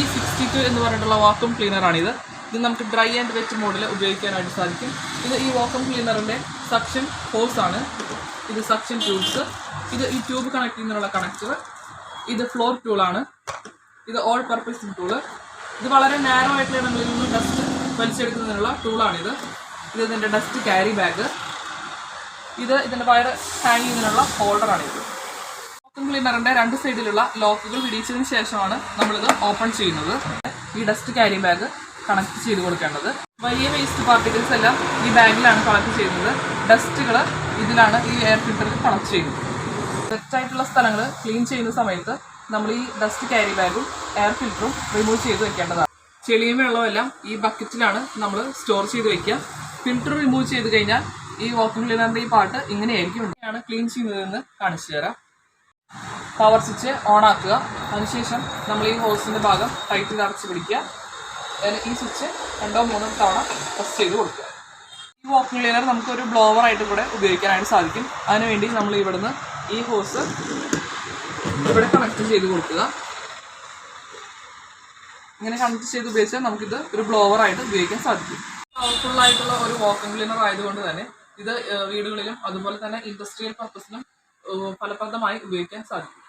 E62 എന്ന് പറഞ്ഞിട്ടുള്ള vacuum ക്ലീനറാണിത്. ഇത് നമുക്ക് ഡ്രൈ ആൻഡ് വെറ്റ് മോഡിൽ ഉപയോഗിക്കാനായിട്ട് സാധിക്കും. ഇത് ഈ വാക്വം ക്ലീനറിൻ്റെ സക്ഷൻ ഹോസ് ആണ്. ഇത് സക്ഷൻ ട്യൂബ്സ്. ഇത് ഈ ട്യൂബ് കണക്ട് ചെയ്യുന്നതിനുള്ള കണക്ടർ. ഇത് ഫ്ലോർ ടൂളാണ്. ഇത് ഓൾ പർപ്പസ് ടൂള്. ഇത് വളരെ നാരോ ആയിട്ടുള്ള ഇടങ്ങളിൽ നിന്ന് ഡസ്റ്റ് വലിച്ചെടുക്കുന്നതിനുള്ള ടൂളാണിത്. ഇത് ഇതിൻ്റെ ഡസ്റ്റ് ക്യാരി ബാഗ്. ഇത് ഇതിൻ്റെ വയർ ഹാങ് ചെയ്യുന്നതിനുള്ള ഹോൾഡറാണിത്. വാക്വം ക്ലീനറിൻ്റെ രണ്ട് സൈഡിലുള്ള ലോക്കുകൾ വിടിയിച്ചതിന് ശേഷമാണ് നമ്മളിത് ഓപ്പൺ ചെയ്യുന്നത്. ഈ ഡസ്റ്റ് ക്യാരി ബാഗ് കണക്ട് ചെയ്ത് കൊടുക്കേണ്ടത്. വലിയ വേസ്റ്റ് പാർട്ടിക്കിൾസ് എല്ലാം ഈ ബാഗിലാണ് കളക്ട് ചെയ്യുന്നത്. ഡസ്റ്റുകൾ ഇതിലാണ് ഈ എയർ ഫിൽറ്ററിൽ കളക്ട് ചെയ്യുന്നത്. തെറ്റായിട്ടുള്ള സ്ഥലങ്ങൾ ക്ലീൻ ചെയ്യുന്ന സമയത്ത് നമ്മൾ ഈ ഡസ്റ്റ് ക്യാരി ബാഗും എയർ ഫിൽറ്ററും റിമൂവ് ചെയ്ത് വെക്കേണ്ടതാണ്. ചെളിയും വെള്ളമെല്ലാം ഈ ബക്കറ്റിലാണ് നമ്മൾ സ്റ്റോർ ചെയ്ത് വെക്കുക. ഫിൽറ്റർ റിമൂവ് ചെയ്ത് കഴിഞ്ഞാൽ ഈ വാക്വം ക്ലീനറിൻ്റെ ഈ പാർട്ട് ഇങ്ങനെയായിരിക്കും. ഇങ്ങനെയാണ് ക്ലീൻ ചെയ്യുന്നതെന്ന് കാണിച്ചു തരാം. പവർ സ്വിച്ച് ഓൺ ആക്കുക. അതിനുശേഷം നമ്മൾ ഈ ഹോസിൻ്റെ ഭാഗം ടൈറ്റിൽ അടച്ച് പിടിക്കുക. ഈ സ്വിച്ച് 2-3 തവണ പ്രസ് ചെയ്ത് കൊടുക്കുക. ഈ വാക്വം ക്ലീനർ നമുക്കൊരു ബ്ലോവറായിട്ട് കൂടെ ഉപയോഗിക്കാനായിട്ട് സാധിക്കും. അതിനുവേണ്ടി നമ്മൾ ഇവിടുന്ന് ഈ ഹോസ് ഇവിടെ കണക്ട് ചെയ്ത് കൊടുക്കുക. ഇങ്ങനെ കണക്ട് ചെയ്ത് ഉപയോഗിച്ചാൽ നമുക്കിത് ഒരു ബ്ലോവറായിട്ട് ഉപയോഗിക്കാൻ സാധിക്കും. പവർഫുള്ളായിട്ടുള്ള ഒരു വാക്വം ക്ലീനർ ആയതുകൊണ്ട് തന്നെ ഇത് വീടുകളിലും അതുപോലെ തന്നെ ഇൻഡസ്ട്രിയൽ പർപ്പസിനും ഫലപ്രദമായി ഉപയോഗിക്കാൻ സാധിക്കും.